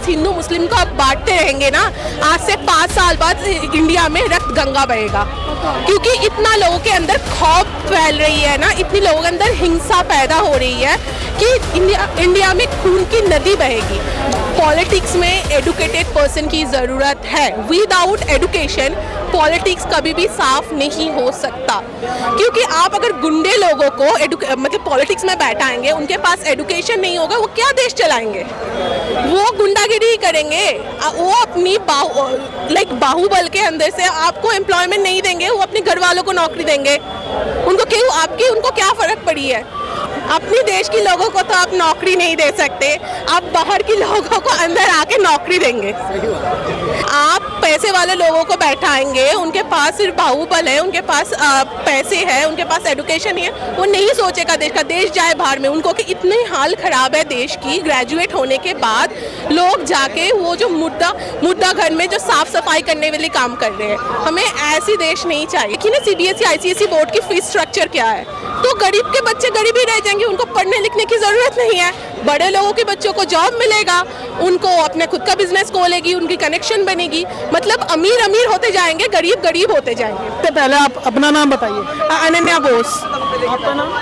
Religious Hindu मुस्लिम को आप बांटते रहेंगे ना, आज से 5 साल बाद इंडिया में रक्त गंगा बहेगा। क्योंकि इतना लोगों के अंदर खौफ फैल रही है ना, इतनी लोगों के अंदर हिंसा पैदा हो रही है कि इंडिया में खून की नदी बहेगी। पॉलिटिक्स में एडुकेटेड पर्सन की ज़रूरत है। विदाउट एडुकेशन पॉलिटिक्स कभी भी साफ नहीं हो सकता, क्योंकि आप अगर गुंडे लोगों को मतलब पॉलिटिक्स में बैठाएंगे, उनके पास एडुकेशन नहीं होगा, वो क्या देश चलाएंगे? वो गुंडागिरी करेंगे, वो अपनी बाहुबल के अंदर से आपको एम्प्लॉयमेंट नहीं देंगे, वो अपने घर वालों को नौकरी देंगे। उनको क्या फर्क पड़ी है? अपने देश के लोगों को तो आप नौकरी नहीं दे सकते, आप बाहर के लोगों को अंदर आके नौकरी देंगे। आप पैसे वाले लोगों को बैठाएंगे, उनके पास सिर्फ बाहुबल है, उनके पास पैसे है, उनके पास एडुकेशन है, वो नहीं सोचेगा देश का, देश जाए बाहर में। उनको कि इतनी हाल खराब है देश की, ग्रेजुएट होने के बाद लोग जाके वो जो मुद्दा घर में जो साफ सफाई करने वाले काम कर रहे हैं। हमें ऐसी देश नहीं चाहिए कि ना CBSE ICSE बोर्ड की फीस स्ट्रक्चर क्या है, तो गरीब के बच्चे गरीब ही रह जाएंगे, उनको पढ़ने लिखने की जरूरत नहीं है। बड़े लोगों के बच्चों को जॉब मिलेगा, उनको अपने खुद का बिजनेस खोलेगी, उनकी कनेक्शन बनेगी, मतलब अमीर अमीर होते जाएंगे, गरीब गरीब होते जाएंगे। तो पहले आप अपना नाम बताइए। अनन्या बोस। आपका नाम?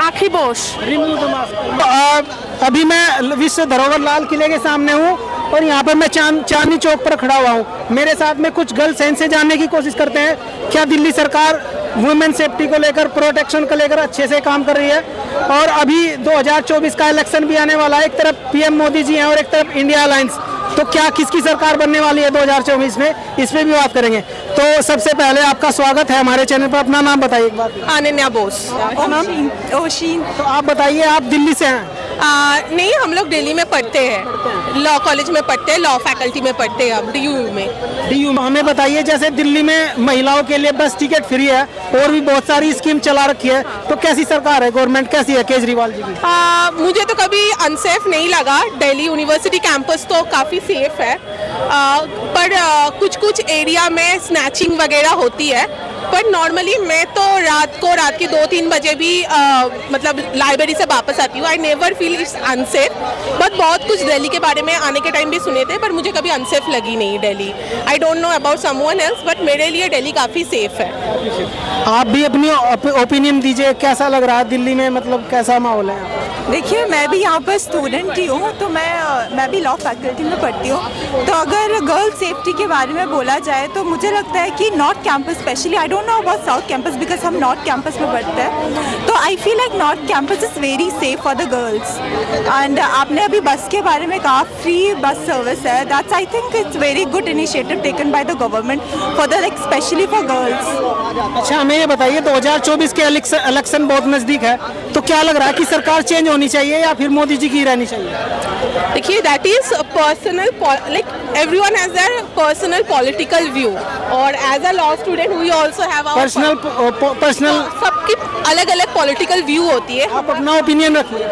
आखी बोस। अभी मैं विश्व धरोहर लाल किले के सामने हूँ और यहाँ पर मैं चांदनी चौक पर खड़ा हुआ हूँ। मेरे साथ में कुछ गर्ल्स हैं, इनसे जानने की कोशिश करते हैं क्या दिल्ली सरकार वुमेन सेफ्टी को लेकर, प्रोटेक्शन को लेकर अच्छे से काम कर रही है। और अभी 2024 का इलेक्शन भी आने वाला है, एक तरफ PM मोदी जी हैं और एक तरफ इंडिया अलायंस, तो क्या किसकी सरकार बनने वाली है 2024 में, इस पे भी बात करेंगे। तो सबसे पहले आपका स्वागत है हमारे चैनल पर। अपना नाम बताइए एक बार। अनन्या बोस। ओशीन। तो आप बताइए, आप दिल्ली से हैं? नहीं, हम लोग दिल्ली में पढ़ते हैं, लॉ कॉलेज में पढ़ते हैं, लॉ फैकल्टी में पढ़ते हैं, अब DU में। हमें बताइए, जैसे दिल्ली में महिलाओं के लिए बस टिकट फ्री है और भी बहुत सारी स्कीम चला रखी है, तो कैसी सरकार है, गवर्नमेंट कैसी है केजरीवाल जी की? मुझे तो कभी अनसेफ नहीं लगा। दिल्ली यूनिवर्सिटी कैंपस तो काफ़ी सेफ है, पर कुछ एरिया में स्नैचिंग वगैरह होती है। पर नॉर्मली मैं तो रात के 2-3 बजे भी मतलब लाइब्रेरी से वापस आती हूँ। I never feel it's unsafe, but बहुत कुछ दिल्ली के बारे में आने के टाइम भी सुने थे, पर मुझे कभी अनसेफ लगी नहीं Delhi. I don't know about someone else, but मेरे लिए दिल्ली काफ़ी सेफ है। आप भी अपनी ओपिनियन दीजिए, कैसा लग रहा है दिल्ली में, मतलब कैसा माहौल है? देखिए, मैं भी यहाँ पर स्टूडेंट ही हूँ, तो मैं भी लॉ फैकल्टी में पढ़ती हूँ। तो अगर गर्ल सेफ्टी के बारे में बोला जाए तो मुझे लगता है कि north campus specially, I don't know about south campus because हम नॉर्थ कैंपस में पढ़ते हैं, तो I feel like north campus is very safe for the girls. And आपने अभी बस के बारे में कहा, फ्री बस सर्विस है, that's I think it's very good initiative taken by the government for the like specially for girls. अच्छा, हमें ये बताइए, 2024 के इलेक्शन बहुत नज़दीक है, तो क्या लग रहा है कि सरकार चेंज होनी चाहिए या फिर मोदी जी की रहनी चाहिए? देखिए, that is personal, like everyone has their personal political view, और as a law student we also have our personal, सबकी अलग अलग पॉलिटिकल व्यू होती है। आप अपना ओपिनियन रखिए।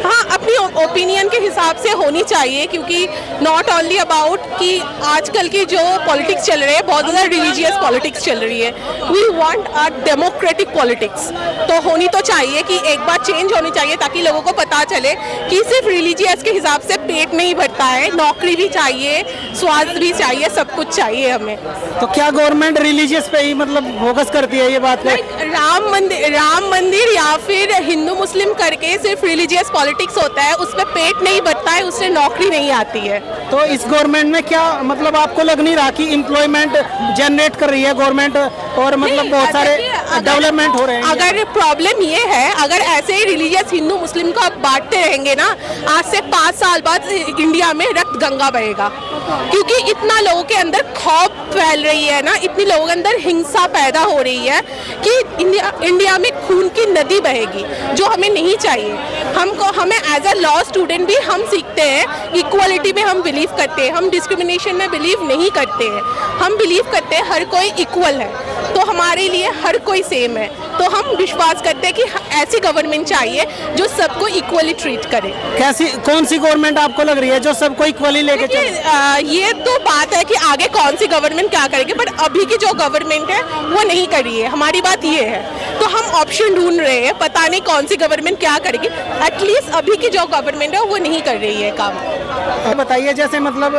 हाँ, अपनी ओपिनियन के हिसाब से होनी चाहिए, क्योंकि नॉट ओनली अबाउट कि आजकल की जो पॉलिटिक्स चल रही है, बहुत ज़्यादा रिलीजियस पॉलिटिक्स चल रही है। We want a democratic politics, तो होनी तो चाहिए कि एक बार चेंज होनी चाहिए, ताकि लोगों को पता चले कि सिर्फ रिलीजियस के हिसाब से पेट नहीं भरता है, नौकरी भी चाहिए, स्वास्थ्य भी चाहिए, सब कुछ चाहिए हमें। तो क्या गवर्नमेंट रिलीजियस पे ही मतलब फोकस करती है, ये बात है? राम मंदिर या फिर हिंदू मुस्लिम करके सिर्फ रिलीजियस पॉलिटिक्स होता है, उसमें पेट नहीं भरता है, उससे नौकरी नहीं आती है। तो इस गवर्नमेंट में क्या मतलब आपको लग नहीं रहा कि एम्प्लॉयमेंट जनरेट कर रही है गवर्नमेंट, और मतलब बहुत सारे डेवलपमेंट हो रहे हैं? अगर प्रॉब्लम ये है, अगर ऐसे ही रिलीजियस हिंदू मुस्लिम को आप बांटते रहेंगे ना, आज से 5 साल बाद इंडिया में रक्त गंगा बहेगा। क्योंकि इतना लोगों के अंदर खौफ फैल रही है ना, इतनी लोगों के अंदर हिंसा पैदा हो रही है कि इंडिया में खून की नदी बहेगी, जो हमें नहीं चाहिए। हमें एज अ लॉ स्टूडेंट भी हम सीखते हैं, इक्वालिटी में हम बिलीव करते हैं, हम डिस्क्रिमिनेशन में बिलीव नहीं करते हैं, हम बिलीव करते हैं हर कोई इक्वल है, तो हमारे लिए हर कोई सेम है। तो हम विश्वास करते हैं कि ऐसी गवर्नमेंट चाहिए जो सबको इक्वली ट्रीट करे। कौन सी गवर्नमेंट आपको लग रही है जो सबको इक्वली लेके चले? ये तो बात है कि आगे कौन सी गवर्नमेंट क्या करेगी, बट अभी की जो गवर्नमेंट है वो नहीं कर रही है। हमारी बात ये है, तो हम ऑप्शन ढूंढ रहे हैं, पता नहीं कौन सी गवर्नमेंट क्या करेगी। एटलीस्ट अभी की जो गवर्नमेंट है वो नहीं कर रही है काम। बताइए, जैसे मतलब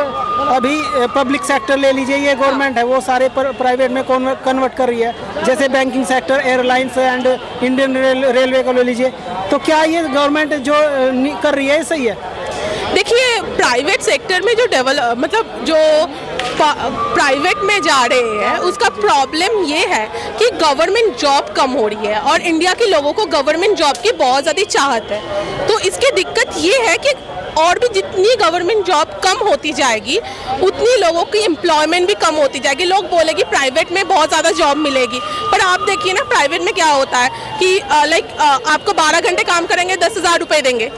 अभी पब्लिक सेक्टर ले लीजिए, ये गवर्नमेंट है वो सारे प्राइवेट में कन्वर्ट कर रही है, जैसे banking sector, airlines and Indian railway को ले लीजिए, तो क्या ये गवर्नमेंट जो कर रही है सही है? देखिए, प्राइवेट सेक्टर में जो मतलब जो प्राइवेट में जा रहे हैं उसका प्रॉब्लम ये है कि गवर्नमेंट जॉब कम हो रही है और इंडिया के लोगों को गवर्नमेंट जॉब की बहुत ज़्यादा चाहत है। तो इसकी दिक्कत ये है कि और भी जितनी गवर्नमेंट जॉब कम होती जाएगी उतनी लोगों की एम्प्लॉयमेंट भी कम होती जाएगी। लोग बोलेंगे प्राइवेट में बहुत ज़्यादा जॉब मिलेगी, पर आप देखिए ना प्राइवेट में क्या होता है कि आपको 12 घंटे काम करेंगे, 10,000 रुपये देंगे।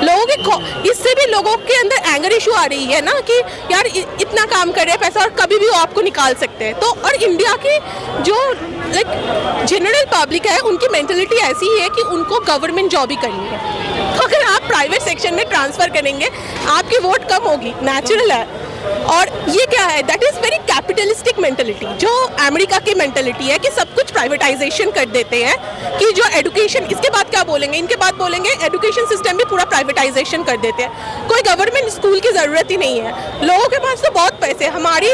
लोगों के इससे भी लोगों के अंदर एंगर इशू आ रही है ना कि यार इतना काम कर रहे हैं पैसा और कभी भी वो आपको निकाल सकते हैं। तो और इंडिया की जो जनरल पब्लिक है उनकी मेंटालिटी ऐसी है कि उनको गवर्नमेंट जॉब ही करनी है। तो अगर आप प्राइवेट सेक्शन में ट्रांसफर करेंगे आपकी वोट कम होगी, नेचुरल है। और ये क्या है, that is very capitalistic mentality, जो अमेरिका की मेंटालिटी है कि सब कुछ प्राइवेटाइजेशन कर देते हैं। कि जो एजुकेशन, इसके बाद क्या बोलेंगे, इनके बाद बोलेंगे एजुकेशन सिस्टम भी पूरा प्राइवेटाइजेशन कर देते हैं। कोई गवर्नमेंट स्कूल की ज़रूरत ही नहीं है, लोगों के पास तो बहुत पैसे। हमारी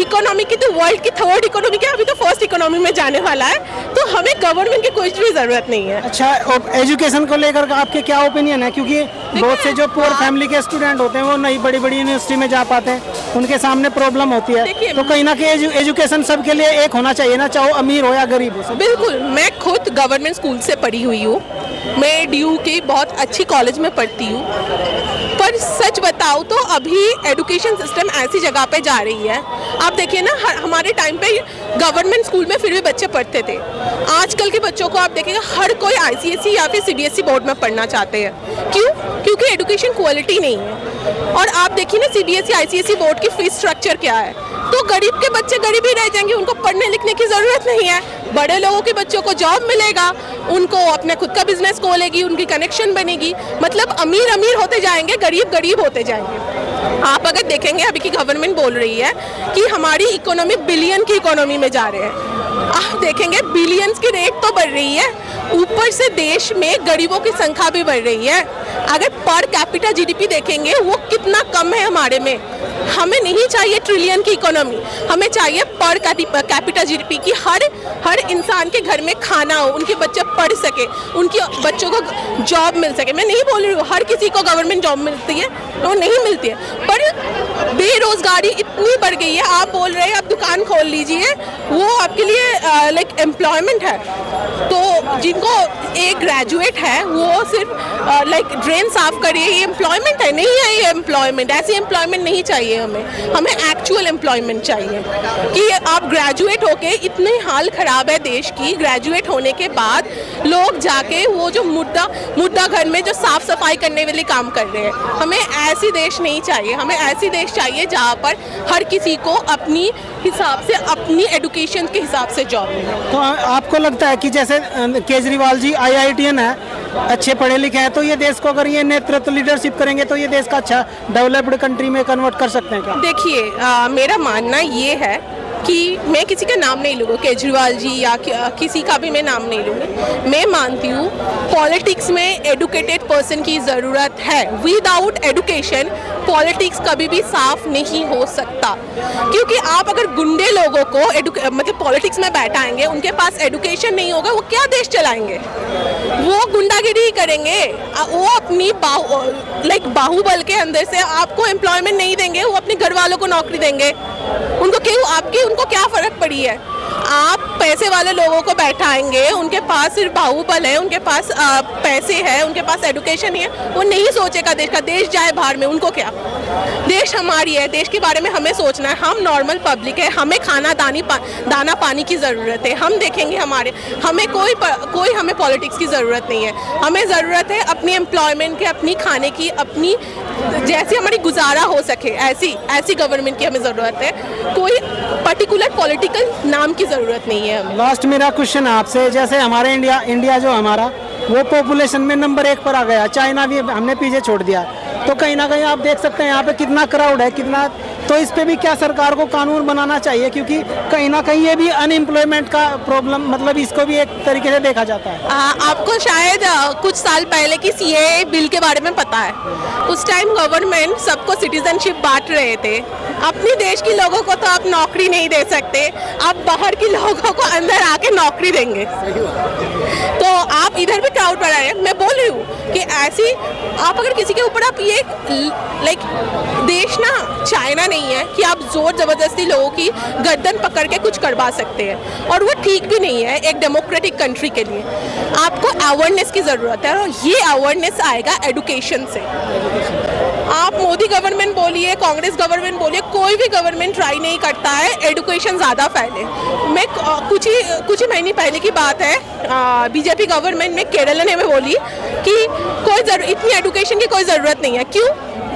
इकोनॉमी की तो वर्ल्ड की 3rd इकोनॉमी की, अभी तो 1st इकोनॉमी में जाने वाला है, तो हमें गवर्नमेंट की कोई भी ज़रूरत नहीं है। अच्छा, एजुकेशन को लेकर आपके क्या ओपिनियन है? क्योंकि बहुत से जो पुअर फैमिली के स्टूडेंट होते हैं वो नहीं बड़ी बड़ी यूनिवर्सिटी में जा पाते हैं, उनके सामने प्रॉब्लम होती है। तो कहीं ना कहीं एजुकेशन सबके लिए एक होना चाहिए ना, चाहे अमीर हो या गरीब हो। बिल्कुल, मैं खुद गवर्नमेंट स्कूल से पढ़ी हुई हूँ, मैं DU की बहुत अच्छी कॉलेज में पढ़ती हूँ, पर सच बताऊँ तो अभी एजुकेशन सिस्टम ऐसी जगह पे जा रही है। आप देखिए ना, हमारे टाइम पे गवर्नमेंट स्कूल में फिर भी बच्चे पढ़ते थे। आजकल के बच्चों को आप देखेंगे हर कोई ICSE या फिर CBSE बोर्ड में पढ़ना चाहते हैं। क्यों? क्योंकि एजुकेशन क्वालिटी नहीं है। और आप देखिए ना CBSE ICSE बोर्ड की फीस स्ट्रक्चर क्या है, तो गरीब के बच्चे गरीब ही रह जाएंगे, उनको पढ़ने लिखने की ज़रूरत नहीं है। बड़े लोगों के बच्चों को जॉब मिलेगा, उनको अपने खुद का बिजनेस खोलेगी, उनकी कनेक्शन बनेगी, मतलब अमीर अमीर होते जाएंगे, गरीब गरीब होते जाएंगे। आप अगर देखेंगे अभी की गवर्नमेंट बोल रही है कि हमारी इकोनॉमी बिलियन की इकोनॉमी में जा रहे हैं। आप देखेंगे बिलियंस की रेट तो बढ़ रही है, ऊपर से देश में गरीबों की संख्या भी बढ़ रही है। अगर पर कैपिटा GDP देखेंगे वो कितना कम है हमारे में। हमें नहीं चाहिए ट्रिलियन की इकोनॉमी, हमें चाहिए पर कैपिटा GDP की हर इंसान के घर में खाना हो, उनके बच्चे पढ़ सके, उनके बच्चों को जॉब मिल सके। मैं नहीं बोल रही हूँ हर किसी को गवर्नमेंट जॉब मिलती है, वो नहीं मिलती है, पर बेरोजगारी इतनी बढ़ गई है। आप बोल रहे हैं आप दुकान खोल लीजिए, वो आपके लिए एम्प्लॉयमेंट है। तो जिनको एक ग्रेजुएट है वो सिर्फ ड्रेन साफ करिए, ये एम्प्लॉयमेंट है? नहीं है ये एम्प्लॉयमेंट, ऐसी एम्प्लॉयमेंट नहीं चाहिए हमें एक्चुअल एम्प्लॉयमेंट चाहिए। कि आप ग्रेजुएट होके, इतनी हाल खराब है देश की, ग्रेजुएट होने के बाद लोग जाके वो जो मुद्दा घर में जो साफ सफाई करने वाले काम कर रहे हैं। हमें ऐसी देश नहीं चाहिए, हमें ऐसी देश चाहिए जहाँ पर हर किसी को अपनी हिसाब से, अपनी एजुकेशन के हिसाब से जॉब मिले। तो आपको लगता है कि जैसे केजरीवाल जी IITian है, अच्छे पढ़े लिखे हैं, तो ये देश को अगर ये नेतृत्व लीडरशिप करेंगे तो ये देश का अच्छा डेवलप्ड कंट्री में कन्वर्ट कर सकते हैं क्या? देखिए, मेरा मानना ये है कि मैं किसी का नाम नहीं लूँगी, केजरीवाल जी या किसी का भी मैं नाम नहीं लूँगी। मैं मानती हूँ पॉलिटिक्स में एडुकेटेड पर्सन की ज़रूरत है। विदाउट एडुकेशन पॉलिटिक्स कभी भी साफ नहीं हो सकता, क्योंकि आप अगर गुंडे लोगों को मतलब पॉलिटिक्स में बैठाएंगे, उनके पास एडुकेशन नहीं होगा, वो क्या देश चलाएंगे? वो गुंडागिरी करेंगे, वो अपनी बाहुबल के अंदर से आपको एम्प्लॉयमेंट नहीं देंगे, वो अपने घर वालों को नौकरी देंगे। उनको क्या फ़र्क पड़ी है? आप पैसे वाले लोगों को बैठाएंगे, उनके पास सिर्फ बाहुबल है, उनके पास पैसे है, उनके पास एजुकेशन है, वो नहीं सोचेगा देश का, देश जाए बाहर में, उनको क्या? देश हमारी है, देश के बारे में हमें सोचना है। हम नॉर्मल पब्लिक है, हमें दाना पानी की ज़रूरत है, हम देखेंगे हमें कोई हमें पॉलिटिक्स की ज़रूरत नहीं है। हमें ज़रूरत है अपनी एम्प्लॉयमेंट की, अपनी खाने की, अपनी जैसी हमारी गुजारा हो सके ऐसी गवर्नमेंट की हमें ज़रूरत है। कोई पर्टिकुलर पॉलिटिकल नाम की ज़रूरत नहीं है हमें। लास्ट मेरा क्वेश्चन आपसे, जैसे हमारे इंडिया जो हमारा वो पॉपुलेशन में नंबर 1 पर आ गया, चाइना भी हमने पीछे छोड़ दिया, तो कहीं ना कहीं आप देख सकते हैं यहाँ पे कितना क्राउड है, कितना तो इस पे भी क्या सरकार को कानून बनाना चाहिए, क्योंकि कहीं ना कहीं ये भी अनएम्प्लॉयमेंट का प्रॉब्लम, मतलब इसको भी एक तरीके से देखा जाता है। आपको शायद कुछ साल पहले की सीएए बिल के बारे में पता है। उस टाइम गवर्नमेंट सबको सिटीजनशिप बांट रहे थे। अपने देश के लोगों को तो आप नौकरी नहीं दे सकते, आप बाहर के लोगों को अंदर आके नौकरी देंगे। तो आप इधर भी क्राउड बढ़ा रहे हैं। मैं बोल रही हूँ कि ऐसी आप अगर किसी के ऊपर आप ये लाइक देश ना चाइना नहीं है कि आप जोर जबरदस्ती लोगों की गर्दन पकड़ के कुछ करवा सकते हैं, और वो ठीक भी नहीं है एक डेमोक्रेटिक कंट्री के लिए। आपको अवेयरनेस की ज़रूरत है, और ये अवेयरनेस आएगा एडुकेशन से। आप मोदी गवर्नमेंट बोलिए, कांग्रेस गवर्नमेंट बोलिए, कोई भी गवर्नमेंट ट्राई नहीं करता है एडुकेशन ज़्यादा फैले। मैं कुछ ही महीने पहले की बात है, बीजेपी गवर्नमेंट में केरल ने बोली कि इतनी एडुकेशन की कोई ज़रूरत नहीं है। क्यों?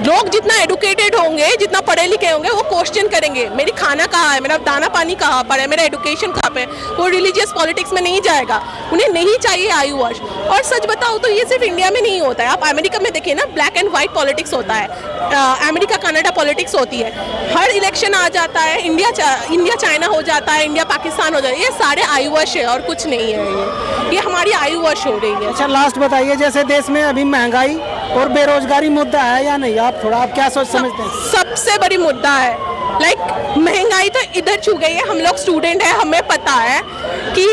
लोग जितना एडुकेटेड होंगे, जितना पढ़े लिखे होंगे, वो क्वेश्चन करेंगे मेरी खाना कहाँ है, मेरा दाना पानी कहाँ पर है, मेरा एडुकेशन कहाँ पे है। वो रिलीजियस पॉलिटिक्स में नहीं जाएगा, उन्हें नहीं चाहिए आयु वर्ष। और सच बताओ तो ये सिर्फ इंडिया में नहीं होता है, आप अमेरिका में देखिए ना, ब्लैक एंड वाइट पॉलिटिक्स होता है, अमेरिका कनाडा पॉलिटिक्स होती है। हर इलेक्शन आ जाता है, इंडिया चाइना हो जाता है, इंडिया पाकिस्तान हो जाता है। ये सारे आयु वर्ष है और कुछ नहीं है, ये हमारी आयु वर्ष हो रही है। अच्छा, लास्ट बताइए, जैसे देश में अभी महंगाई और बेरोजगारी मुद्दा है या नहीं, आप क्या सोच समझते हैं? सबसे बड़ी मुद्दा है। लाइक महंगाई तो इधर छू गई है, हम लोग स्टूडेंट है, हमें पता है कि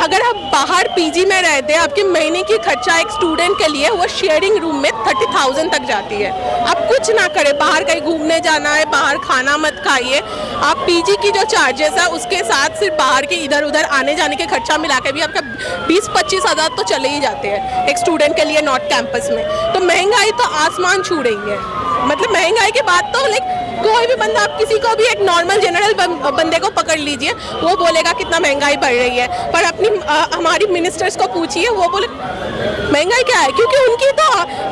अगर आप बाहर पीजी में रहते हैं, आपके महीने की खर्चा एक स्टूडेंट के लिए वो शेयरिंग रूम में 30,000 तक जाती है। आप कुछ ना करें, बाहर कहीं घूमने जाना है, बाहर खाना मत खाइए, आप पीजी की जो चार्जेस है उसके साथ सिर्फ बाहर के इधर उधर आने जाने के खर्चा मिला के भी आपका 20-25 हज़ार तो चले ही जाते हैं एक स्टूडेंट के लिए नॉर्थ कैंपस में। तो महंगाई तो आसमान छू रही है। मतलब महंगाई के बाद तो कोई भी बंदा, आप किसी को भी एक नॉर्मल जनरल बंदे को पकड़ लीजिए, वो बोलेगा कितना महंगाई बढ़ रही है। पर हमारी मिनिस्टर्स को पूछिए, वो बोले महंगाई क्या है, क्योंकि उनकी तो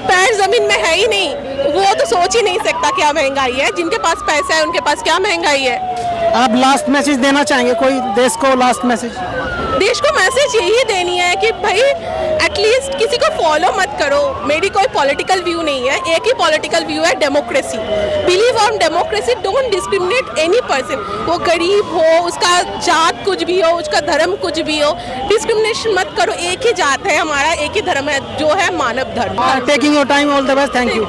पैर जमीन में है ही नहीं, वो तो सोच ही नहीं सकता क्या महंगाई है। जिनके पास पैसा है उनके पास क्या महंगाई है। आप लास्ट मैसेज देना चाहेंगे कोई देश को? लास्ट मैसेज देश को मैसेज यही देनी है कि भाई एटलीस्ट किसी को फॉलो मत करो। मेरी कोई पॉलिटिकल व्यू नहीं है, एक ही पॉलिटिकल व्यू है, democracy. Believe on democracy, don't discriminate any person. वो गरीब हो, उसका जात कुछ भी हो, उसका धर्म कुछ भी हो, डिस्क्रिमिनेशन मत करो। एक ही जात है हमारा, एक ही धर्म है, जो है मानव धर्म। Taking your time, all the best, thank you.